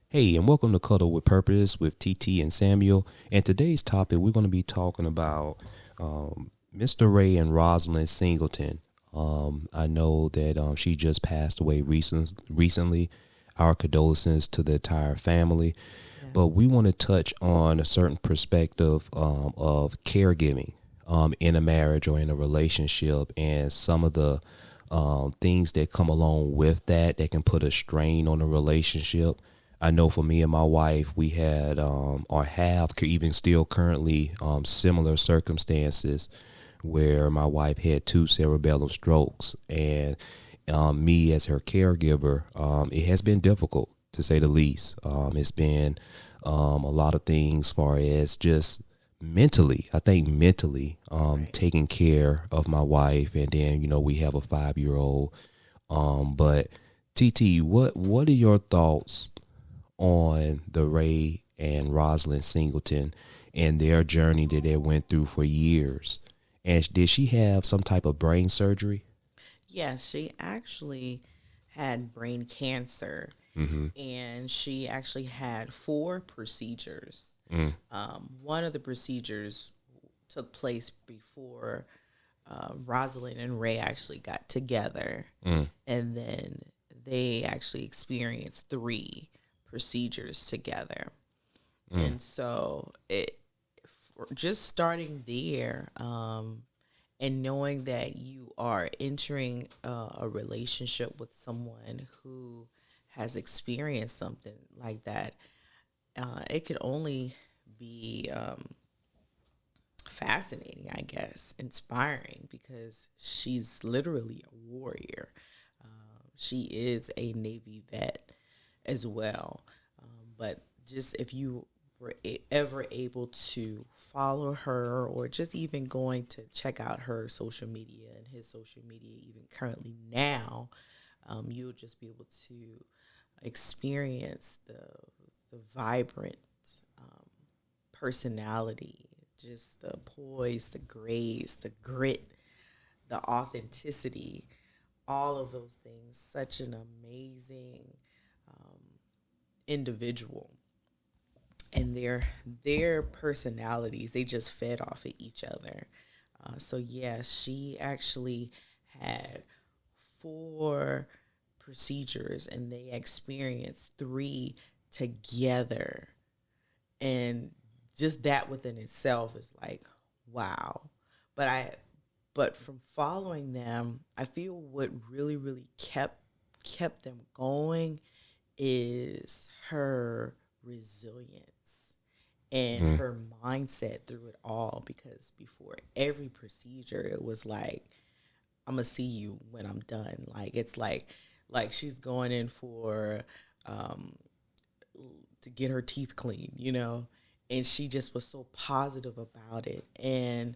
Hey, and welcome to Cuddle with Purpose with TT and Samuel. And today's topic, we're going to be talking about Mr. Ray and Roslyn Singleton. I know that she just passed away recently. Our condolences to the entire family. But we want to touch on a certain perspective of caregiving in a marriage or in a relationship, and some of the things that come along with that can put a strain on a relationship. I know for me and my wife, we had or have even still currently similar circumstances where my wife had two cerebellum strokes, and me as her caregiver, it has been difficult to say the least. It's been a lot of things, far as just mentally. I think mentally, Right. taking care of my wife, and then we have a 5-year-old. But TT, what are your thoughts on the Ray and Roslyn Singleton and their journey that they went through for years? And did she have some type of brain surgery? Yes, she actually had brain cancer Mm-hmm. and she actually had four procedures. Mm, One of the procedures took place before Rosalind and Ray actually got together, mm, and then they actually experienced three procedures together. mm, And so just starting there, and knowing that you are entering a relationship with someone who has experienced something like that, it could only be fascinating, I guess, inspiring, because she's literally a warrior. She is a Navy vet as well. But just if you were ever able to follow her, or just even going to check out her social media and his social media, even currently now, you'll just be able to experience the vibrant um, personality, just the poise, the grace, the grit, the authenticity, all of those things. Such an amazing um, individual, and their personalities, they just fed off of each other. So yeah, she actually had four procedures, and they experienced three together, and just that within itself is like, wow. But from following them, I feel what really kept them going is her resilience and mm, her mindset through it all. Because before every procedure, it was like, I'm gonna see you when I'm done. Like, it's like she's going in for um to get her teeth clean, and she just was so positive about it. And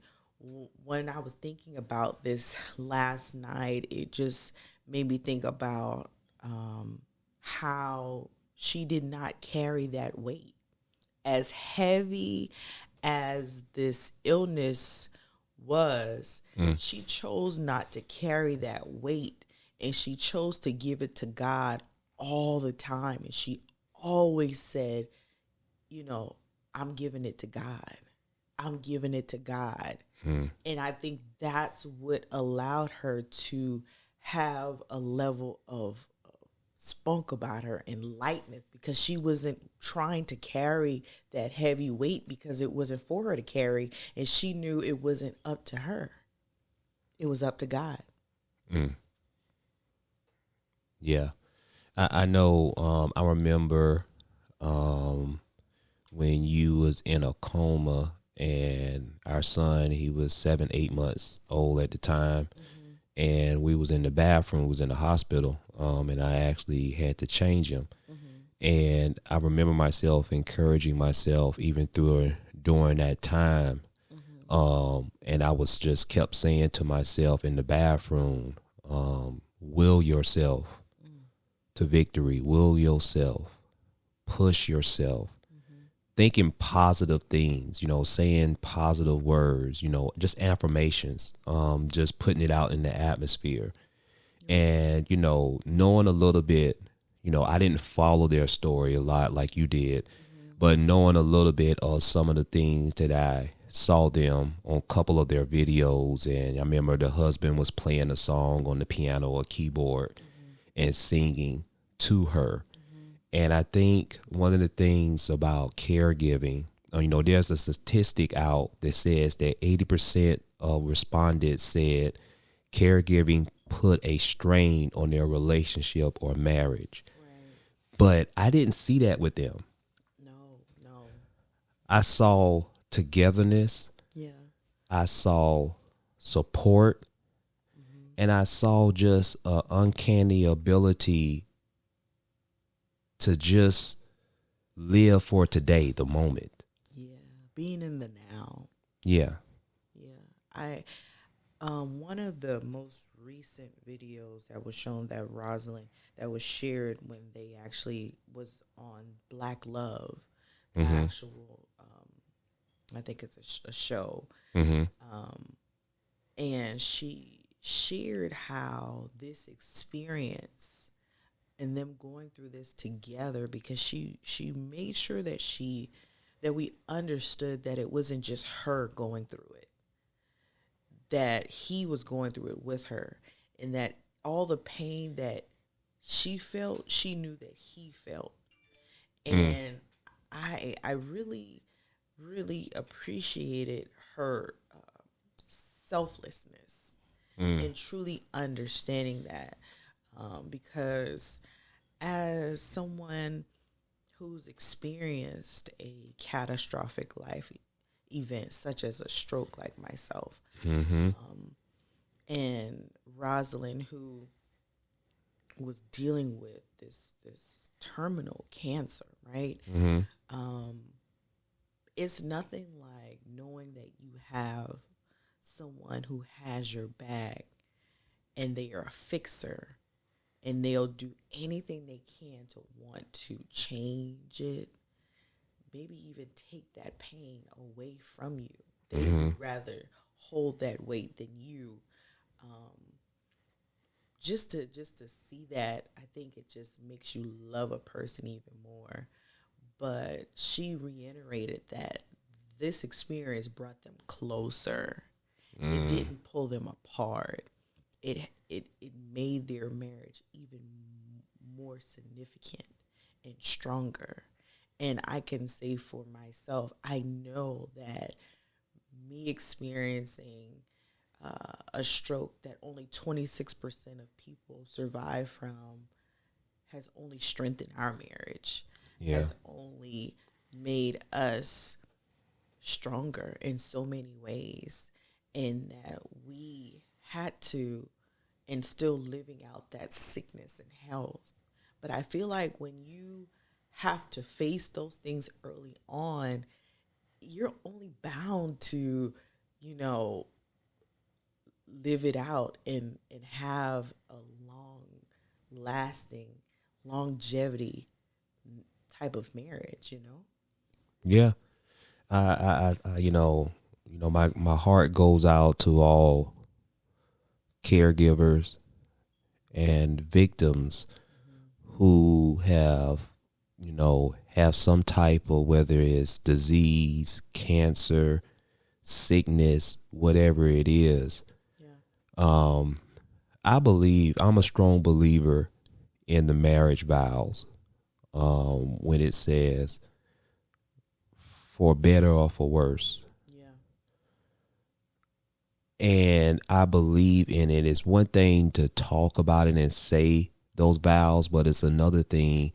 when I was thinking about this last night, it just made me think about how she did not carry that weight. As heavy as this illness was, mm, she chose not to carry that weight, and she chose to give it to God all the time. And she always said, you know, I'm giving it to God. I'm giving it to God. mm. And I think that's what allowed her to have a level of spunk about her and lightness, because she wasn't trying to carry that heavy weight, because it wasn't for her to carry, and she knew it wasn't up to her. It was up to God. Mm. Yeah, I know. I remember um, when you was in a coma, and our son, he was 7, 8 months old at the time, Mm-hmm. and we was in the bathroom, was in the hospital, and I actually had to change him. Mm-hmm. And I remember myself encouraging myself even through during that time. Mm-hmm. And I was just kept saying to myself in the bathroom, will yourself to victory, will yourself, push yourself, Mm-hmm. thinking positive things, saying positive words, just affirmations, just putting it out in the atmosphere. Right. And, knowing a little bit, I didn't follow their story a lot like you did, but knowing a little bit of some of the things that I saw them on a couple of their videos, and I remember the husband was playing a song on the piano or keyboard and singing to her. And I think one of the things about caregiving, there's a statistic out that says that 80% of respondents said caregiving put a strain on their relationship or marriage. Right. But I didn't see that with them. No. I saw togetherness. Yeah. I saw support. And I saw just an uncanny ability to just live for today, the moment. Yeah. Being in the now. Yeah. Yeah. One of the most recent videos that was shown that was shared when they actually was on Black Love, the actual, I think it's a show. And she shared how this experience and them going through this together, because she made sure that we understood that it wasn't just her going through it, that he was going through it with her, and that all the pain that she felt, she knew that he felt. And I really, really appreciated her selflessness and truly understanding that, because as someone who's experienced a catastrophic life event such as a stroke like myself, and Roslyn, who was dealing with this terminal cancer, right? It's nothing like knowing that you have someone who has your back and they are a fixer and they'll do anything they can to want to change it, maybe even take that pain away from you. They would rather hold that weight than you. Just to see that, I think it just makes you love a person even more. But she reiterated that this experience brought them closer. It didn't pull them apart. It made their marriage even more significant and stronger. And I can say for myself, I know that me experiencing a stroke that only 26% of people survive from has only strengthened our marriage, has only made us stronger in so many ways, and that we had to, and still living out that sickness and health. But I feel like when you have to face those things early on, you're only bound to, live it out and have a long-lasting longevity type of marriage, Yeah. I my heart goes out to all caregivers and victims who have some type of, whether it's disease, cancer, sickness, whatever it is. I'm a strong believer in the marriage vows, when it says for better or for worse. And I believe in it. It's one thing to talk about it and say those vows, but it's another thing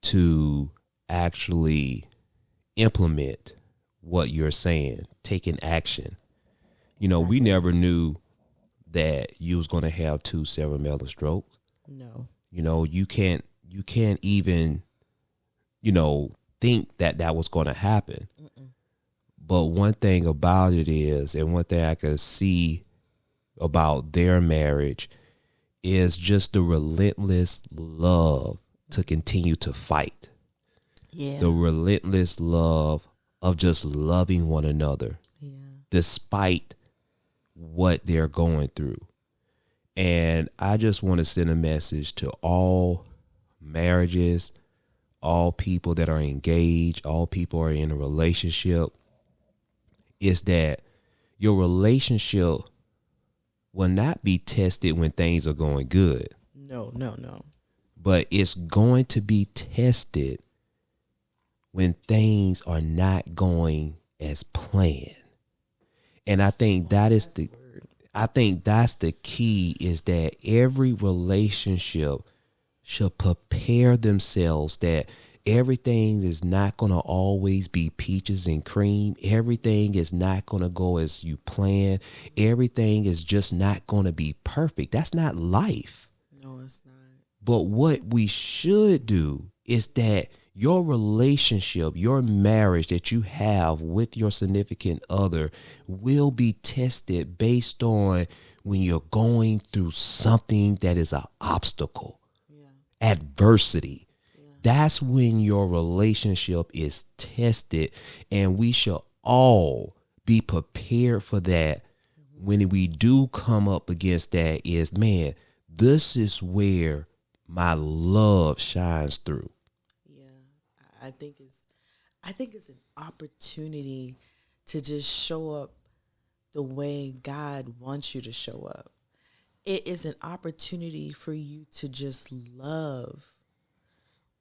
to actually implement what you're saying, taking action. We never knew that you was going to have 2 cerebral strokes. No. You can't even, think that was going to happen. But one thing about it is, and one thing I could see about their marriage is just the relentless love to continue to fight. Yeah. The relentless love of just loving one another. Yeah. Despite what they're going through. And I just want to send a message to all marriages, all people that are engaged, all people are in a relationship, is that your relationship will not be tested when things are going good. No. But it's going to be tested when things are not going as planned. And I think that's the key, is that every relationship should prepare themselves that everything is not going to always be peaches and cream. Everything is not going to go as you plan. Everything is just not going to be perfect. That's not life. No, it's not. But what we should do is that your relationship, your marriage that you have with your significant other will be tested based on when you're going through something that is an obstacle, adversity. That's when your relationship is tested, and we should all be prepared for that. When we do come up against that, is, man, this is where my love shines through. Yeah, I think it's an opportunity to just show up the way God wants you to show up. It is an opportunity for you to just love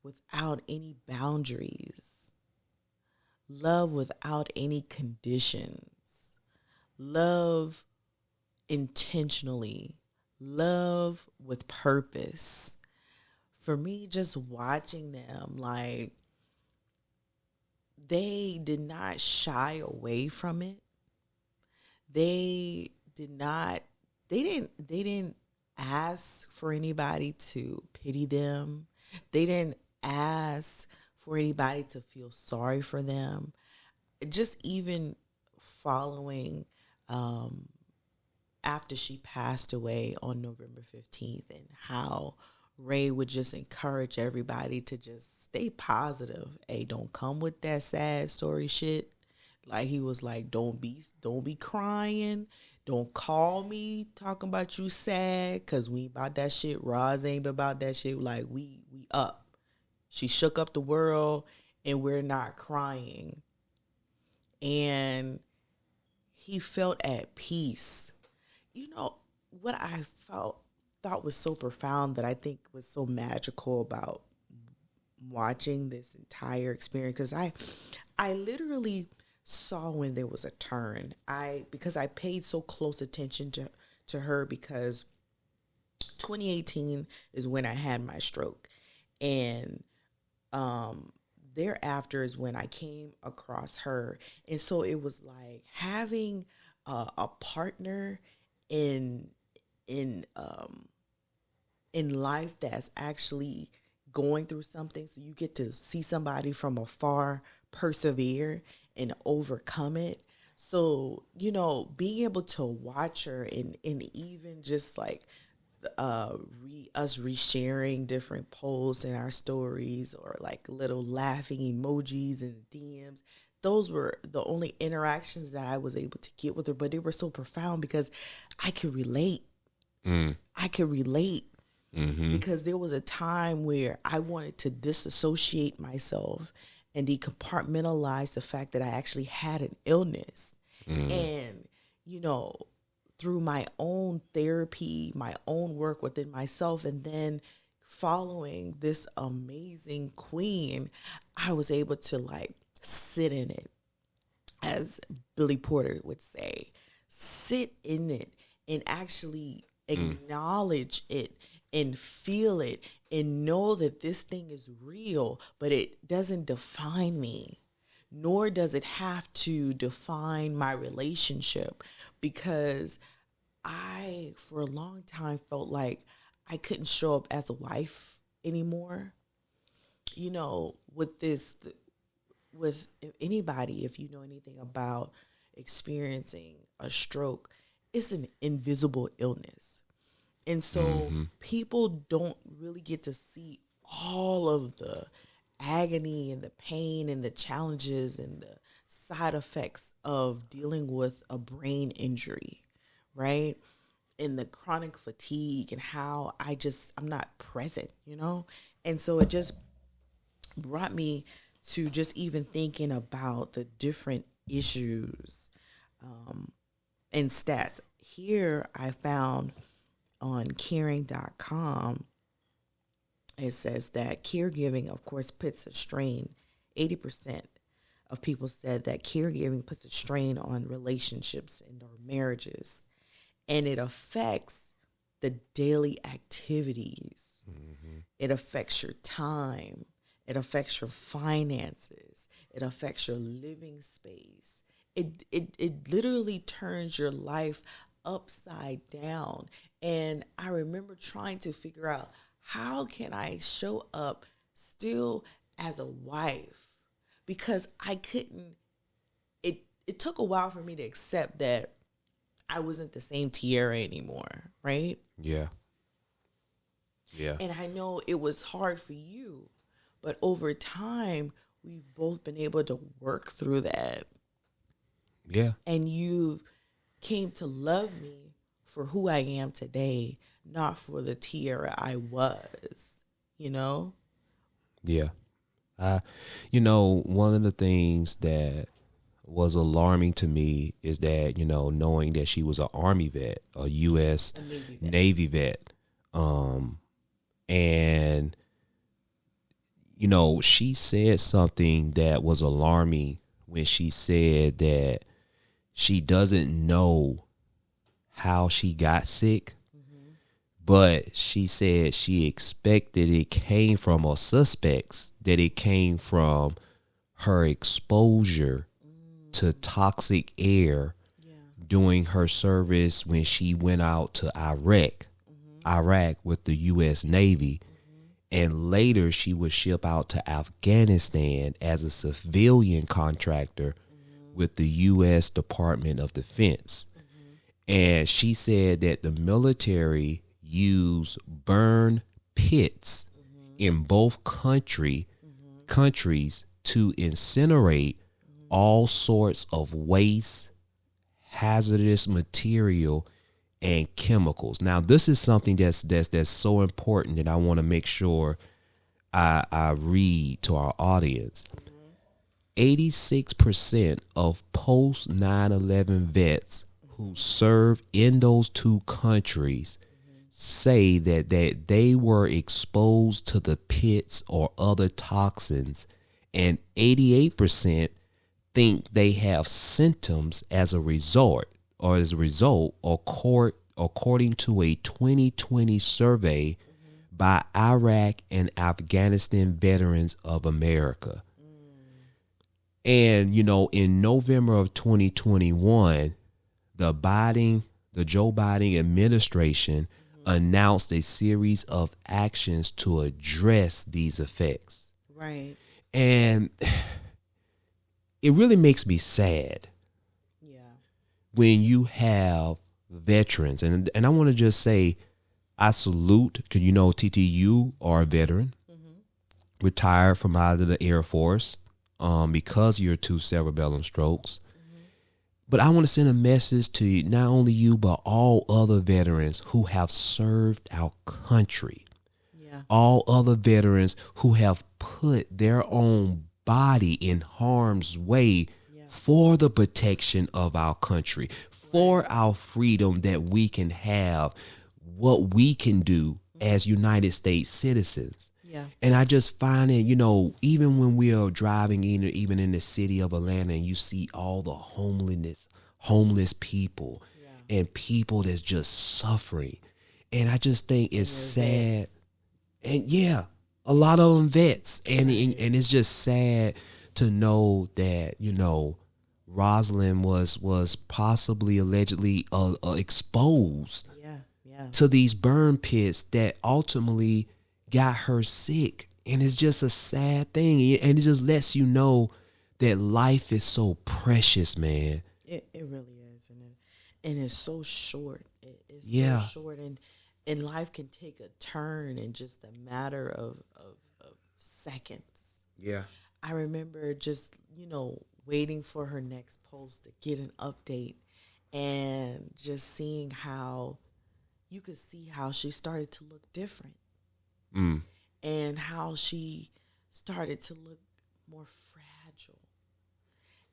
without any boundaries, love without any conditions, love intentionally, love with purpose. For me, just watching them, like, they did not shy away from it. They didn't ask for anybody to pity them. They didn't ask for anybody to feel sorry for them. Just even following after she passed away on November 15th, and how Ray would just encourage everybody to just stay positive. Hey, don't come with that sad story shit. Like, he was like, don't be crying. Don't call me talking about you sad, because we about that shit. Roz ain't about that shit. Like, we up. She shook up the world, and we're not crying. And he felt at peace. You know, what I thought was so profound, that I think was so magical about watching this entire experience, because I literally saw when there was a turn. Because I paid so close attention to her, because 2018 is when I had my stroke, and thereafter is when I came across her. And so it was like having a partner in life that's actually going through something. So you get to see somebody from afar persevere and overcome it. So, being able to watch her, and even just like us resharing different posts in our stories, or like little laughing emojis and DMs. Those were the only interactions that I was able to get with her, but they were so profound because I could relate. I could relate. Because there was a time where I wanted to disassociate myself and decompartmentalize the fact that I actually had an illness. And, through my own therapy, my own work within myself, and then following this amazing queen, I was able to like sit in it, as Billy Porter would say, sit in it and actually acknowledge it and feel it and know that this thing is real, but it doesn't define me, nor does it have to define my relationship, because I, for a long time, felt like I couldn't show up as a wife anymore. With anybody, if you know anything about experiencing a stroke, it's an invisible illness. And so people don't really get to see all of the agony and the pain and the challenges and the side effects of dealing with a brain injury, right? And the chronic fatigue, and how I'm not present, And so it just brought me to just even thinking about the different issues and stats. Here I found on caring.com, it says that caregiving, of course, puts a strain. 80% of people said that caregiving puts a strain on relationships and or marriages, and it affects the daily activities. Mm-hmm. It affects your time. It affects your finances. It affects your living space. It literally turns your life upside down. And I remember trying to figure out, how can I show up still as a wife? Because I couldn't, it took a while for me to accept that I wasn't the same Tiara anymore, right? Yeah. Yeah. And I know it was hard for you, but over time, we've both been able to work through that. Yeah. And you came to love me for who I am today, not for the Tiara I was, you know? Yeah. One of the things that was alarming to me is that, knowing that she was an Army vet, a U.S. Navy vet. And, she said something that was alarming when she said that she doesn't know how she got sick, but she said she expected it came from, or suspects that it came from, her exposure to toxic air during her service when she went out to Iraq with the U.S. Navy. And later she would ship out to Afghanistan as a civilian contractor with the U.S. Department of Defense. And she said that the military used burn pits in both countries to incinerate all sorts of waste, hazardous material, and chemicals. Now, this is something that's so important that I want to make sure I read to our audience. 86% of post 9/11 vets who serve in those two countries say that they were exposed to the pits or other toxins, and 88% think they have symptoms as a result, according to a 2020 survey by Iraq and Afghanistan Veterans of America. And, in November of 2021, the Joe Biden administration announced a series of actions to address these effects. Right. And it really makes me sad. Yeah. When you have veterans, and I want to just say, I salute, because TT, you are a veteran, retired from out of the Air Force, because of your 2 cerebellum strokes. But I want to send a message to not only you, but all other veterans who have served our country. Yeah. All other veterans who have put their own body in harm's way for the protection of our country, for our freedom, that we can have what we can do as United States citizens. Yeah. And I just find it, even when we are driving even in the city of Atlanta, and you see all the homeless people and people that's just suffering. And I just think it's sad. Vets. And a lot of them vets. And it's just sad to know that, Roslyn was possibly allegedly exposed to these burn pits that ultimately got her sick. And it's just a sad thing. And it just lets you know that life is so precious, man. It really is. And it's so short. It's so short. And life can take a turn in just a matter of seconds. Yeah. I remember just, waiting for her next post to get an update, and just seeing how you could see how she started to look different. and how she started to look more fragile.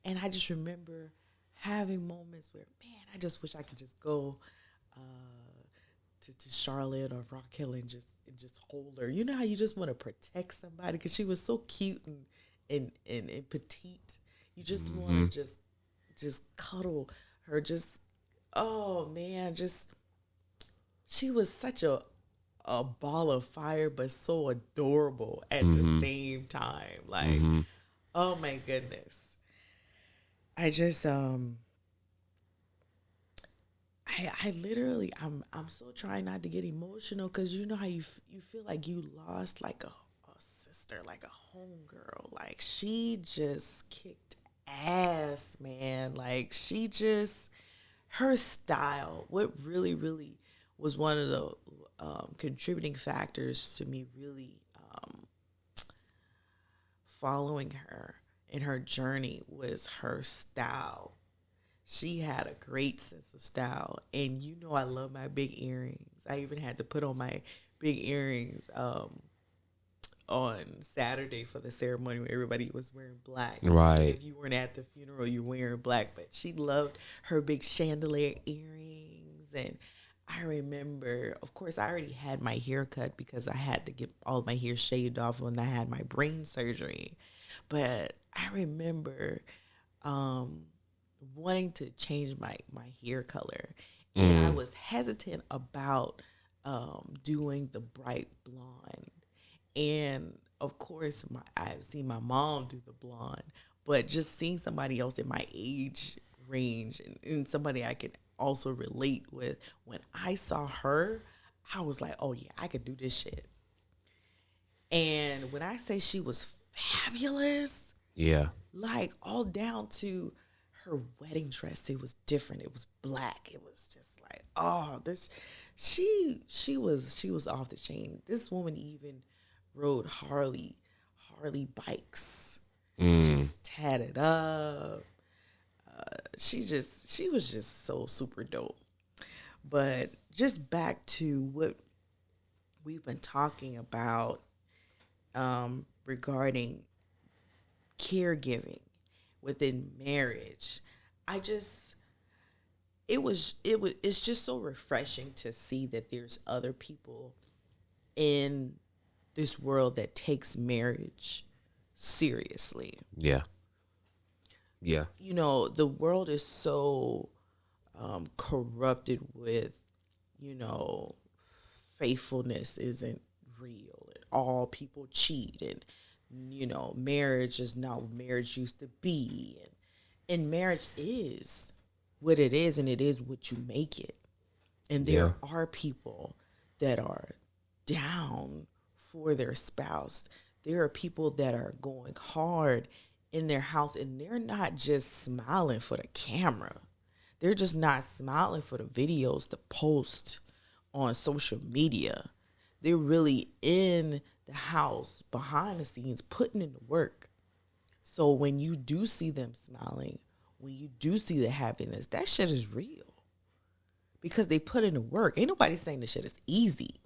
And I just remember having moments where, man, I just wish I could just go to Charlotte or Rock Hill and just hold her. You know how you just want to protect somebody because she was so cute and petite. You just want to just cuddle her. Just, oh man, just she was such a ball of fire, but so adorable at the same time. Like, oh my goodness. I just I literally I'm so trying not to get emotional because you know how you feel like you lost like a sister, like a homegirl. Like she just kicked ass, man. Like she just her style. What really was one of the contributing factors to me really following her in her journey was her style. She had a great sense of style. And you know I love my big earrings. I even had to put on my big earrings on Saturday for the ceremony where everybody was wearing black. Right. If you weren't at the funeral, you're wearing black. But she loved her big chandelier earrings. And I remember, of course, I already had my hair cut because I had to get all my hair shaved off when I had my brain surgery. But I remember wanting to change my hair color. And I was hesitant about doing the bright blonde. And, of course, I've seen my mom do the blonde. But just seeing somebody else in my age range and somebody I could also relate with, when I saw her, I was like, oh, yeah, I could do this shit. And when I say she was fabulous, yeah, like all down to her wedding dress, it was different. It was black. It was just like, oh, this she was off the chain. This woman even rode Harley bikes. She was tatted up. She was just so super dope. But just back to what we've been talking about regarding caregiving within marriage. It's just so refreshing to see that there's other people in this world that takes marriage seriously. Yeah. Yeah. You know, the world is so corrupted with, you know, faithfulness isn't real and all people cheat and, you know, marriage is not what marriage used to be. And marriage is what it is and it is what you make it. And there are people that are down for their spouse. There are people that are going hard in their house and they're not just smiling for the camera. They're just not smiling for the videos to post on social media. They're really in the house behind the scenes putting in the work. So when you do see them smiling, when you do see the happiness, that shit is real. Because they put in the work. Ain't nobody saying this shit is easy.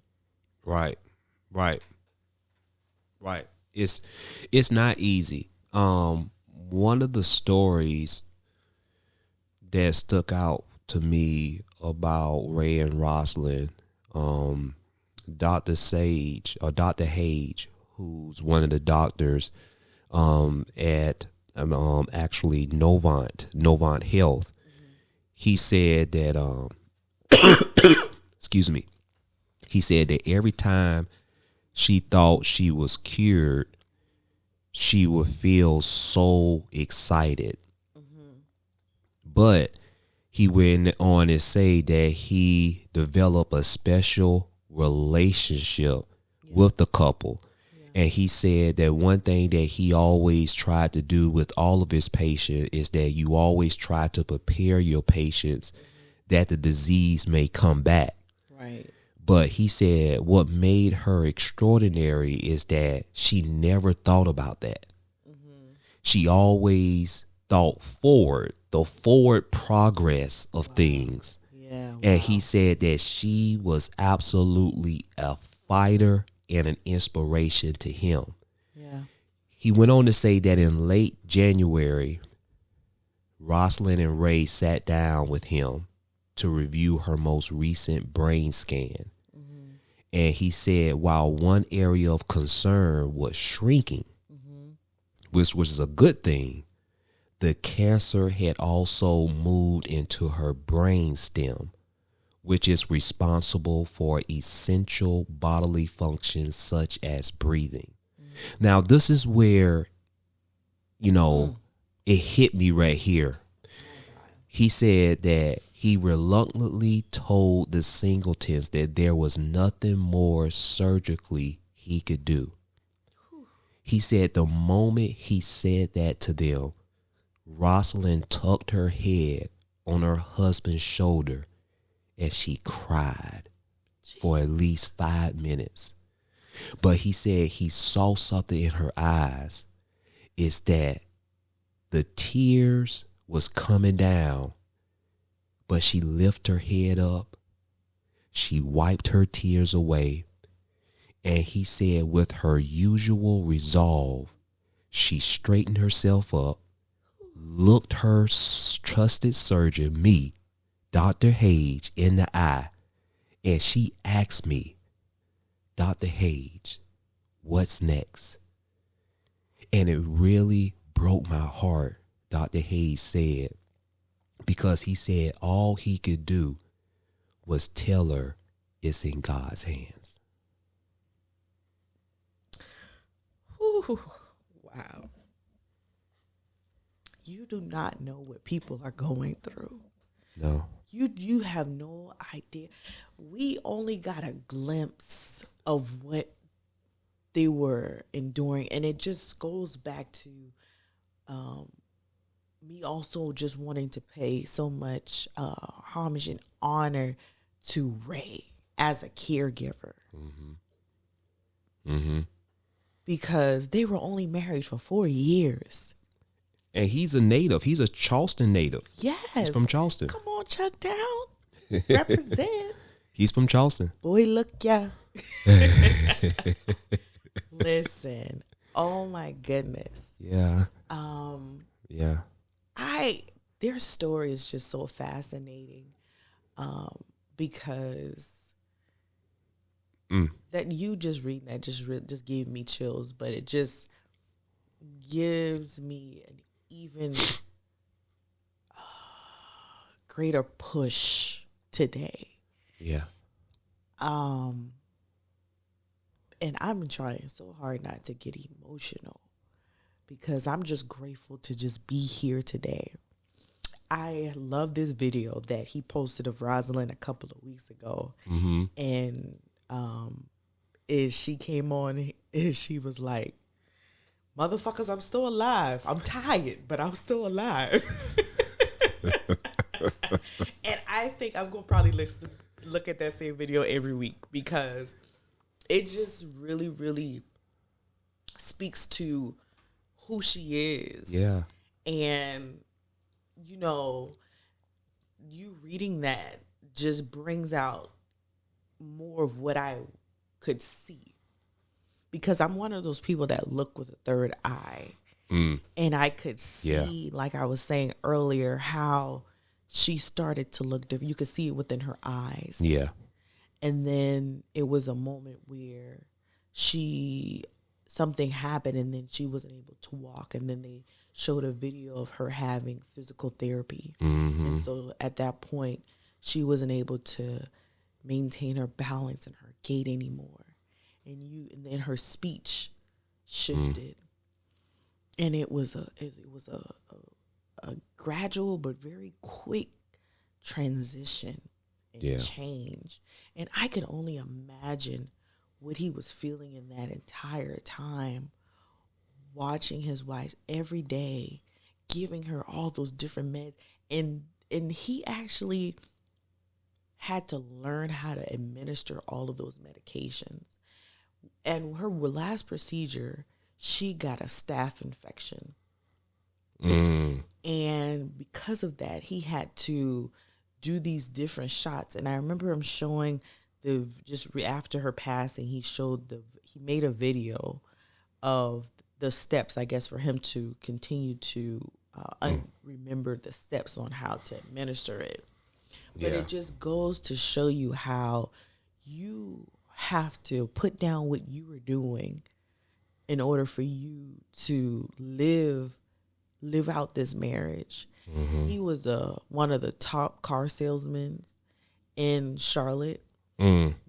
Right. It's not easy. One of the stories that stuck out to me about Ray and Roslyn, Dr. Hage, who's one of the doctors at actually Novant Health, he said that excuse me, he said that every time she thought she was cured, she would feel so excited. But he went on to say that he developed a special relationship with the couple. And he said that one thing that he always tried to do with all of his patients is that you always try to prepare your patients that the disease may come back. Right. But he said what made her extraordinary is that she never thought about that. She always thought the forward progress of things. Yeah. Wow. And he said that she was absolutely a fighter and an inspiration to him. Yeah. He went on to say that in late January, Roslyn and Ray sat down with him to review her most recent brain scan. Mm-hmm. And he said while one area of concern was shrinking, mm-hmm. which was a good thing, the cancer had also moved into her brain stem, which is responsible for essential bodily functions such as breathing. Mm-hmm. Now, this is where, it hit me right here. He said that he reluctantly told the Singletons that there was nothing more surgically he could do. He said the moment he said that to them, Roslyn tucked her head on her husband's shoulder and she cried for at least 5 minutes. But he said he saw something in her eyes. It's that the tears was coming down, but she lifted her head up. She wiped her tears away. And he said with her usual resolve, she straightened herself up, looked her trusted surgeon, me, Dr. Hage, in the eye, and she asked me, Dr. Hage, what's next? And it really broke my heart, Dr. Hage said, because he said all he could do was tell her it's in God's hands. Ooh, wow. You do not know what people are going through. No. You have no idea. We only got a glimpse of what they were enduring. And it just goes back to me also just wanting to pay so much homage and honor to Ray as a caregiver. Mm-hmm. Mm-hmm. Because they were only married for 4 years. And he's a native. He's a Charleston native. Yes. He's from Charleston. Come on, Chuck Down. Represent. He's from Charleston. Boy, look ya. Listen. Oh my goodness. Yeah. Yeah. Their story is just so fascinating. Because that you just reading that just gave me chills, but it just gives me an even greater push today. Yeah. And I'm trying so hard not to get emotional because I'm just grateful to just be here today. I love this video that he posted of Roslyn a couple of weeks ago. Mm-hmm. And she came on and she was like, motherfuckers, I'm still alive. I'm tired, but I'm still alive. And I think I'm going to probably look at that same video every week because it just really, really speaks to who she is. Yeah. And, you reading that just brings out more of what I could see. Because I'm one of those people that look with a third eye. And I could see, like I was saying earlier, how she started to look different. You could see it within her eyes. Yeah. And then it was a moment where something happened and then she wasn't able to walk. And then they showed a video of her having physical therapy. Mm-hmm. And so at that point, she wasn't able to maintain her balance and her gait anymore. And then her speech shifted. And it was a gradual but very quick transition and change. And I could only imagine what he was feeling in that entire time, watching his wife every day, giving her all those different meds. And he actually had to learn how to administer all of those medications. And her last procedure, she got a staph infection. And because of that, he had to do these different shots. And I remember him showing after her passing, he made a video of the steps, I guess, for him to continue to remember the steps on how to administer it. But it just goes to show you how you have to put down what you were doing in order for you to live out this marriage. Mm-hmm. He was one of the top car salesmen in Charlotte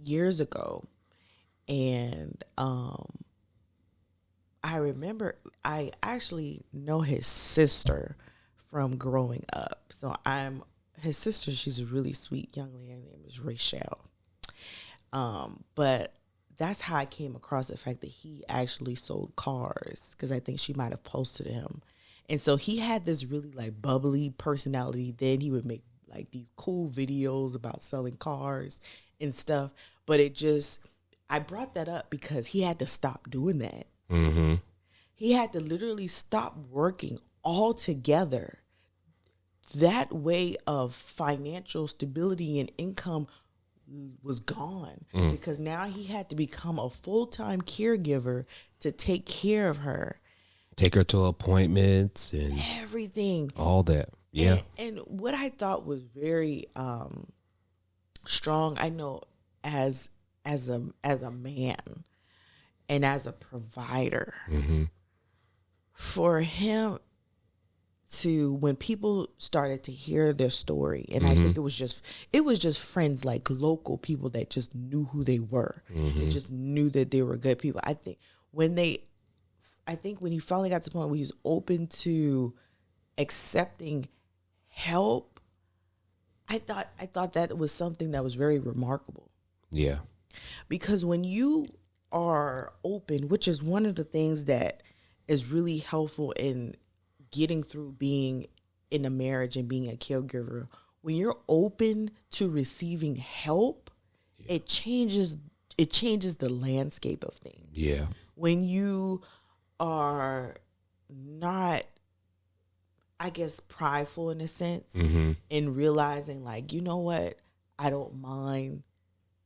years ago. And I remember I actually know his sister from growing up. So his sister, she's a really sweet young lady. Her name is Rachel. But that's how I came across the fact that he actually sold cars, because I think she might have posted him. And so he had this really like bubbly personality. Then he would make like these cool videos about selling cars and stuff. But I brought that up because he had to stop doing that. Mm-hmm. He had to literally stop working altogether. That way of financial stability and income was gone because now he had to become a full-time caregiver to take care of her. Take her to appointments and everything. All that. Yeah. And what I thought was very strong, I know as a man and as a provider, for him to, when people started to hear their story, and I think it was just friends, like local people that just knew who they were and just knew that they were good people. I think when he finally got to the point where he was open to accepting help, I thought that was something that was very remarkable. Yeah. Because when you are open, which is one of the things that is really helpful in getting through being in a marriage and being a caregiver, when you're open to receiving help, it changes the landscape of things. Yeah. When you are not, I guess, prideful in a sense, in realizing like, you know what, I don't mind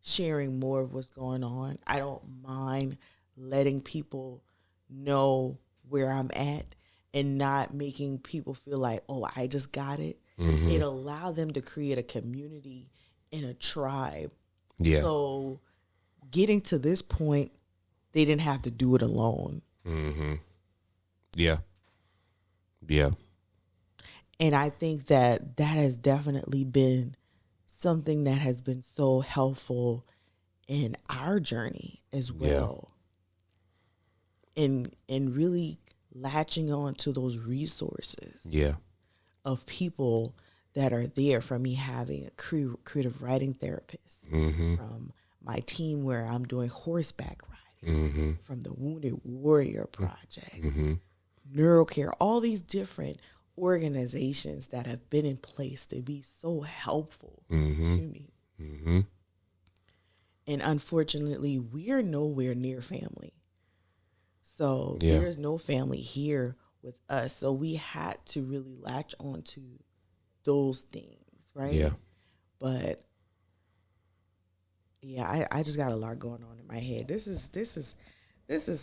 sharing more of what's going on. I don't mind letting people know where I'm at and not making people feel like, oh, I just got it. It allowed them to create a community and a tribe. Yeah. So getting to this point, they didn't have to do it alone. Yeah. Yeah. And I think that has definitely been something that has been so helpful in our journey as well. Yeah. And really latching on to those resources of people that are there, from me having a creative writing therapist, from my team where I'm doing horseback riding, from the Wounded Warrior Project, NeuroCare, all these different organizations that have been in place to be so helpful to me. And unfortunately, we're nowhere near family. So there's no family here with us. So we had to really latch on to those things, right? Yeah. But yeah, I just got a lot going on in my head. This is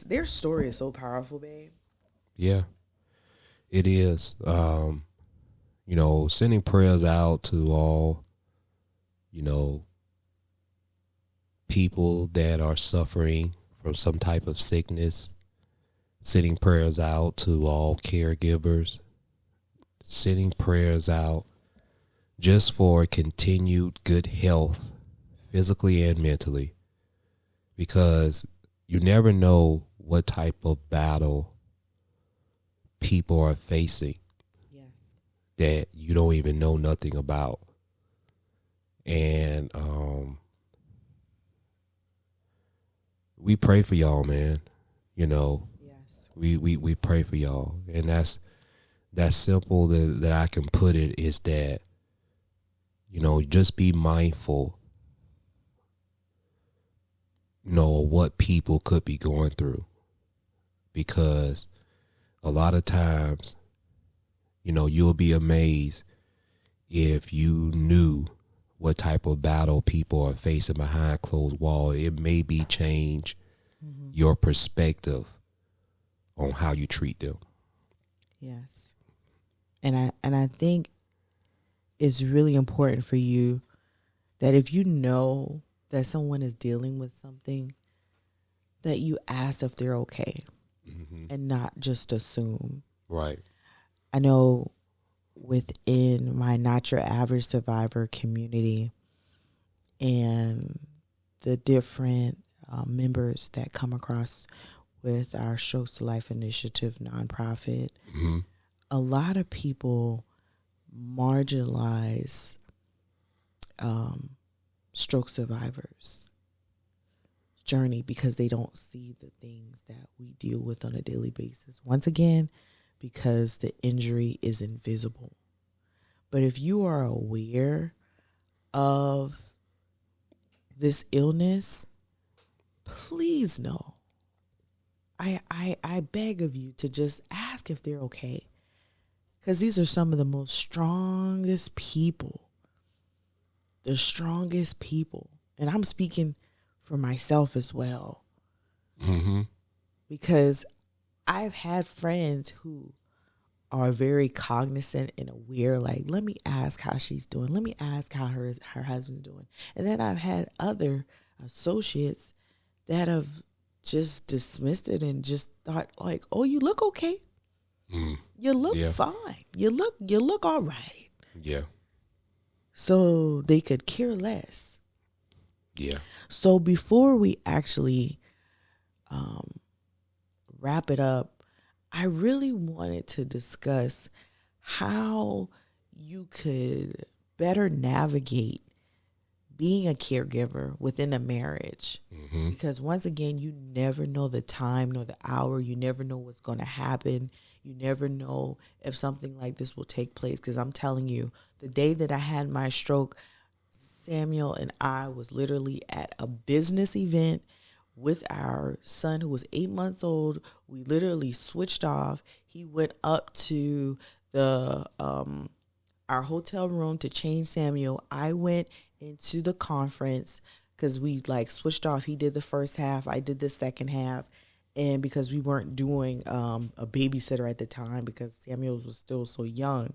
their story is so powerful, babe. Yeah, it is. Sending prayers out to all, people that are suffering from some type of sickness. Sending prayers out to all caregivers. Sending prayers out just for continued good health, physically and mentally, because you never know what type of battle people are facing that you don't even know nothing about. And we pray for y'all, man. We pray for y'all, and that's simple that I can put it, is that just be mindful of what people could be going through, because a lot of times you'll be amazed if you knew what type of battle people are facing behind closed walls. It may be change your perspective on how you treat them. Yes. And I think it's really important for you that if you know that someone is dealing with something, that you ask if they're okay and not just assume. Right. I know within my Not Your Average Survivor community and the different members that come across with our Strokes to Life Initiative nonprofit, a lot of people marginalize stroke survivors' journey because they don't see the things that we deal with on a daily basis. Once again, because the injury is invisible. But if you are aware of this illness, please know. I beg of you to just ask if they're okay. Because these are some of the most strongest people. The strongest people. And I'm speaking for myself as well. Because I've had friends who are very cognizant and aware, like, let me ask how she's doing. Let me ask how her husband's doing. And then I've had other associates that have just dismissed it and just thought, like, oh, you look okay. You look fine. You look all right. Yeah. So they could care less. Yeah. So before we actually wrap it up, I really wanted to discuss how you could better navigate being a caregiver within a marriage. Because once again, you never know the time nor the hour. You never know what's going to happen. You never know if something like this will take place. Because I'm telling you, the day that I had my stroke, Samuel and I was literally at a business event with our son who was 8 months old. We literally switched off. He went up to the our hotel room to change Samuel. I went into the conference because we like switched off. He did the first half. I did the second half. And because we weren't doing a babysitter at the time because Samuel was still so young.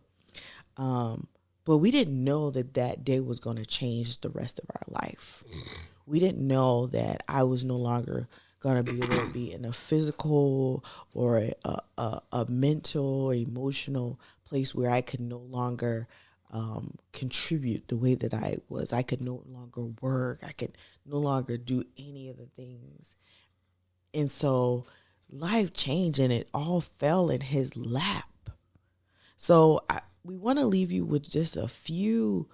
But we didn't know that that day was going to change the rest of our life. We didn't know that I was no longer going to be able to be in a physical or a mental or emotional place where I could no longer contribute the way that I was. I could no longer work. I could no longer do any of the things. And so life changed and it all fell in his lap. So we want to leave you with just a few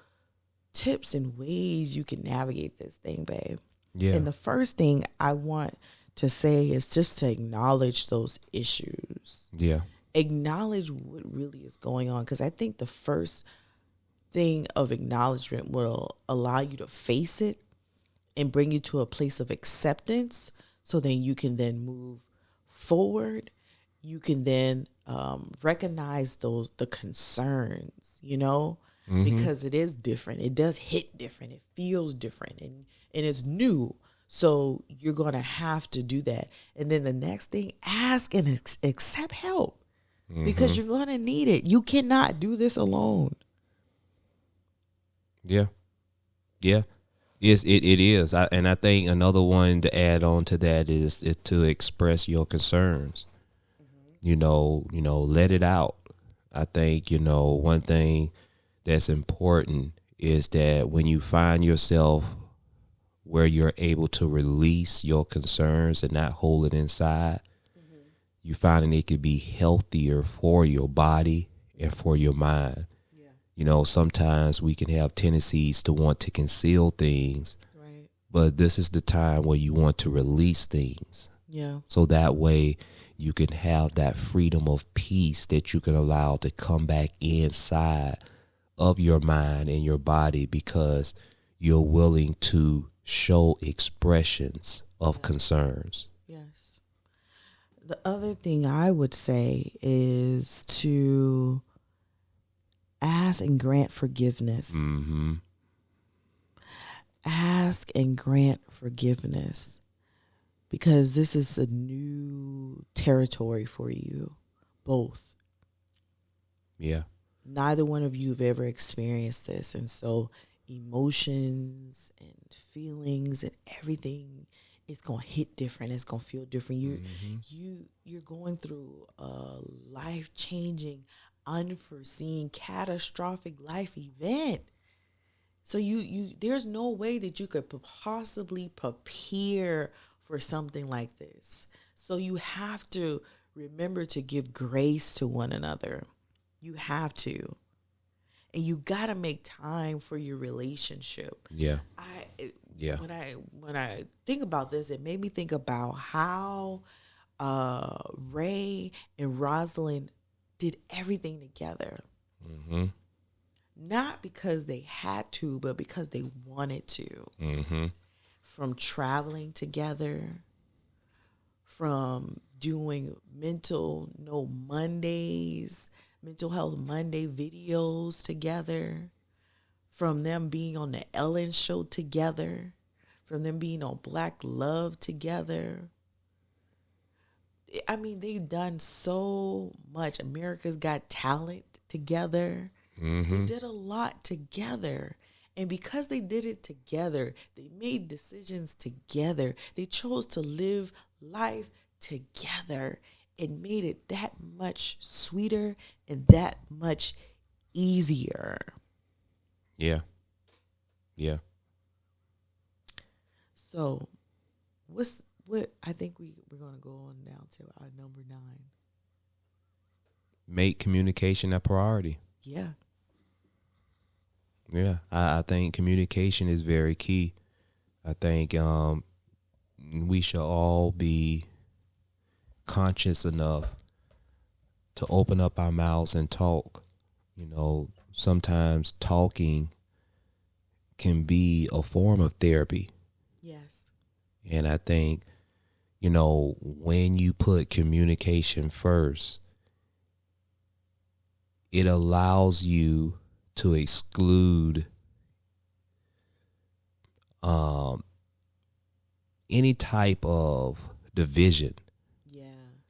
tips and ways you can navigate this thing, babe. Yeah. And the first thing I want to say is just to acknowledge those issues. Yeah. Acknowledge what really is going on. Because I think the first thing of acknowledgement will allow you to face it and bring you to a place of acceptance. So then you can then move forward. You can then recognize the concerns, you know, because it is different. It does hit different. It feels different and it's new. So you're going to have to do that. And then the next thing, ask and accept help because you're going to need it. You cannot do this alone. Yeah. Yeah. Yes, it is. And I think another one to add on to that is to express your concerns. You know, let it out. I think, one thing that's important is that when you find yourself where you're able to release your concerns and not hold it inside, you find that it could be healthier for your body and for your mind. Sometimes we can have tendencies to want to conceal things, Right. but this is the time where you want to release things. Yeah. So that way you can have that freedom of peace that you can allow to come back inside of your mind and your body because you're willing to show expressions of concerns. Yes. The other thing I would say is to ask and grant forgiveness. ask and grant forgiveness, because this is a new territory for you both. Yeah. Neither one of you have ever experienced this, and so emotions and feelings and everything, it's gonna hit different. It's gonna feel different. You're going through a life changing, unforeseen, catastrophic life event. So you there's no way that you could possibly prepare for something like this. So you have to remember to give grace to one another. You have to. And you got to make time for your relationship. Yeah. Yeah. When I think about this, it made me think about how Ray and Roslyn did everything together. Mm-hmm. Not because they had to, but because they wanted to. Mm-hmm. From traveling together, from doing mental health Monday videos together, from them being on the Ellen show together, from them being on Black Love together. I mean, they've done so much. America's Got Talent together. Mm-hmm. They did a lot together. And because they did it together, they made decisions together. They chose to live life together and made it that much sweeter and that much easier. Yeah. Yeah. So what I think we're gonna go on now to our number 9. Make communication a priority. Yeah. Yeah. I think communication is very key. I think we should all be conscious enough to open up our mouths and talk. You know, sometimes talking can be a form of therapy. Yes. And I think, you know, when you put communication first, it allows you to exclude any type of division. Yeah.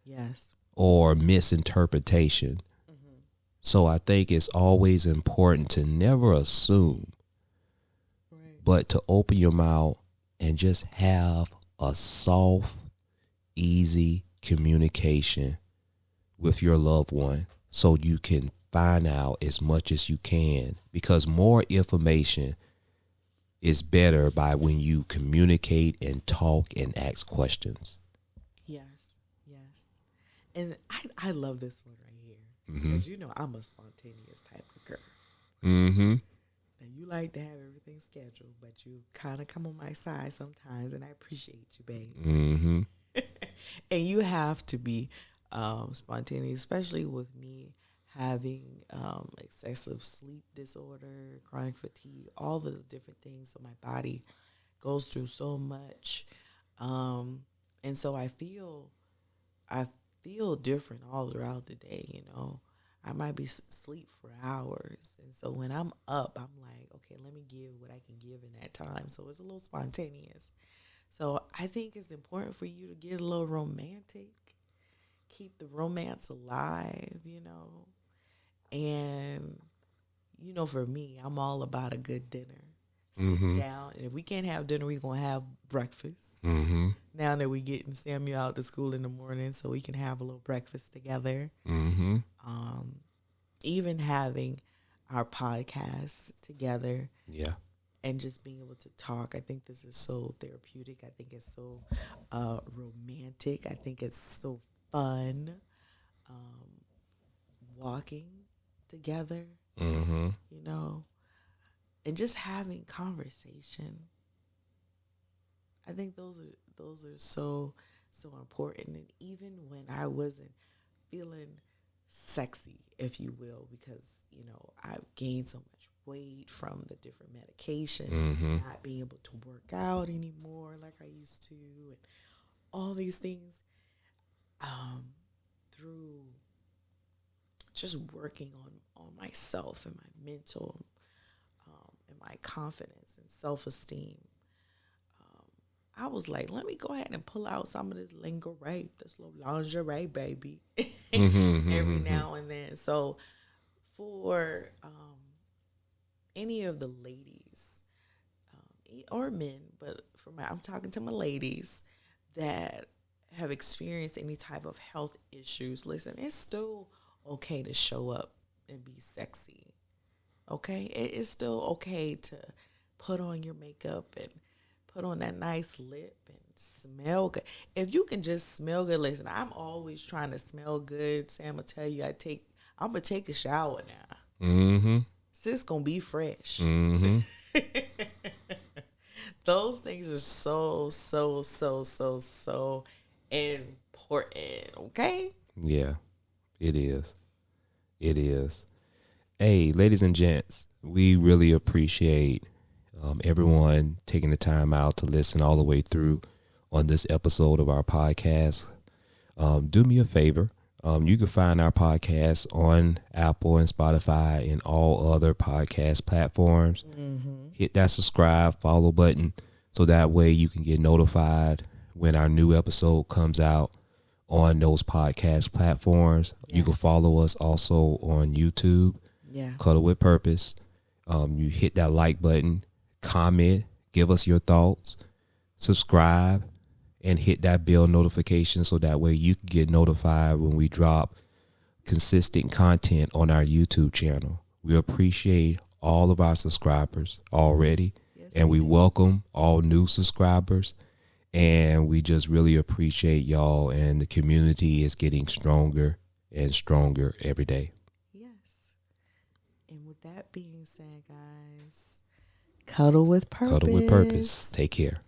Yes. Or misinterpretation. Mm-hmm. So I think it's always important to never assume, Right. but to open your mouth and just have a soft, easy communication with your loved one so you can find out as much as you can, because more information is better by when you communicate and talk and ask questions. Yes. Yes. And I love this one right here. Mm-hmm. Because you know I'm a spontaneous type of girl. Mm-hmm. And you like to have everything scheduled, but you kind of come on my side sometimes, and I appreciate you, babe. Mm-hmm. And you have to be spontaneous, especially with me having excessive sleep disorder, chronic fatigue, all the different things. So my body goes through so much. And so I feel different all throughout the day, you know. I might be asleep for hours. And so when I'm up, I'm like, okay, let me give what I can give in that time. So it's a little spontaneous. So I think it's important for you to get a little romantic, keep the romance alive, you know. And, you know, for me, I'm all about a good dinner. Sit down. And if we can't have dinner, we're going to have breakfast. Mm-hmm. Now that we're getting Samuel out to school in the morning, so we can have a little breakfast together. Mm-hmm. Even having our podcast together. Yeah. And just being able to talk. I think this is so therapeutic. I think it's so romantic. I think it's so fun. Walking together, Mm-hmm. you know, and just having conversation. I think those are so important. And even when I wasn't feeling sexy, if you will, because, you know, I've gained so much weight from the different medications, not being able to work out anymore like I used to, and all these things, through just working on myself and my mental and my confidence and self-esteem, I was like, let me go ahead and pull out some of this lingerie, this little lingerie, baby, every now and then. So for any of the ladies or men, but I'm talking to my ladies that have experienced any type of health issues, listen, it's still okay to show up and be sexy. Okay? It's still okay to put on your makeup and put on that nice lip and smell good. If you can just smell good, listen, I'm always trying to smell good. Sam will tell you I'm going to take a shower now. Mm-hmm. Sis going to be fresh. Mm-hmm. Those things are so important, okay? Yeah, it is. It is. Hey, ladies and gents, we really appreciate everyone taking the time out to listen all the way through on this episode of our podcast. Do me a favor. You can find our podcast on Apple and Spotify and all other podcast platforms. Mm-hmm. Hit that subscribe, follow button so that way you can get notified when our new episode comes out on those podcast platforms. Yes. You can follow us also on YouTube. Yeah. Cuddle with Purpose. You hit that like button, comment, give us your thoughts, subscribe, and hit that bell notification so that way you can get notified when we drop consistent content on our YouTube channel. We appreciate all of our subscribers already, and we welcome all new subscribers, and we just really appreciate y'all, and the community is getting stronger and stronger every day. Yes. And with that being said, guys, cuddle with purpose. Cuddle with purpose. Take care.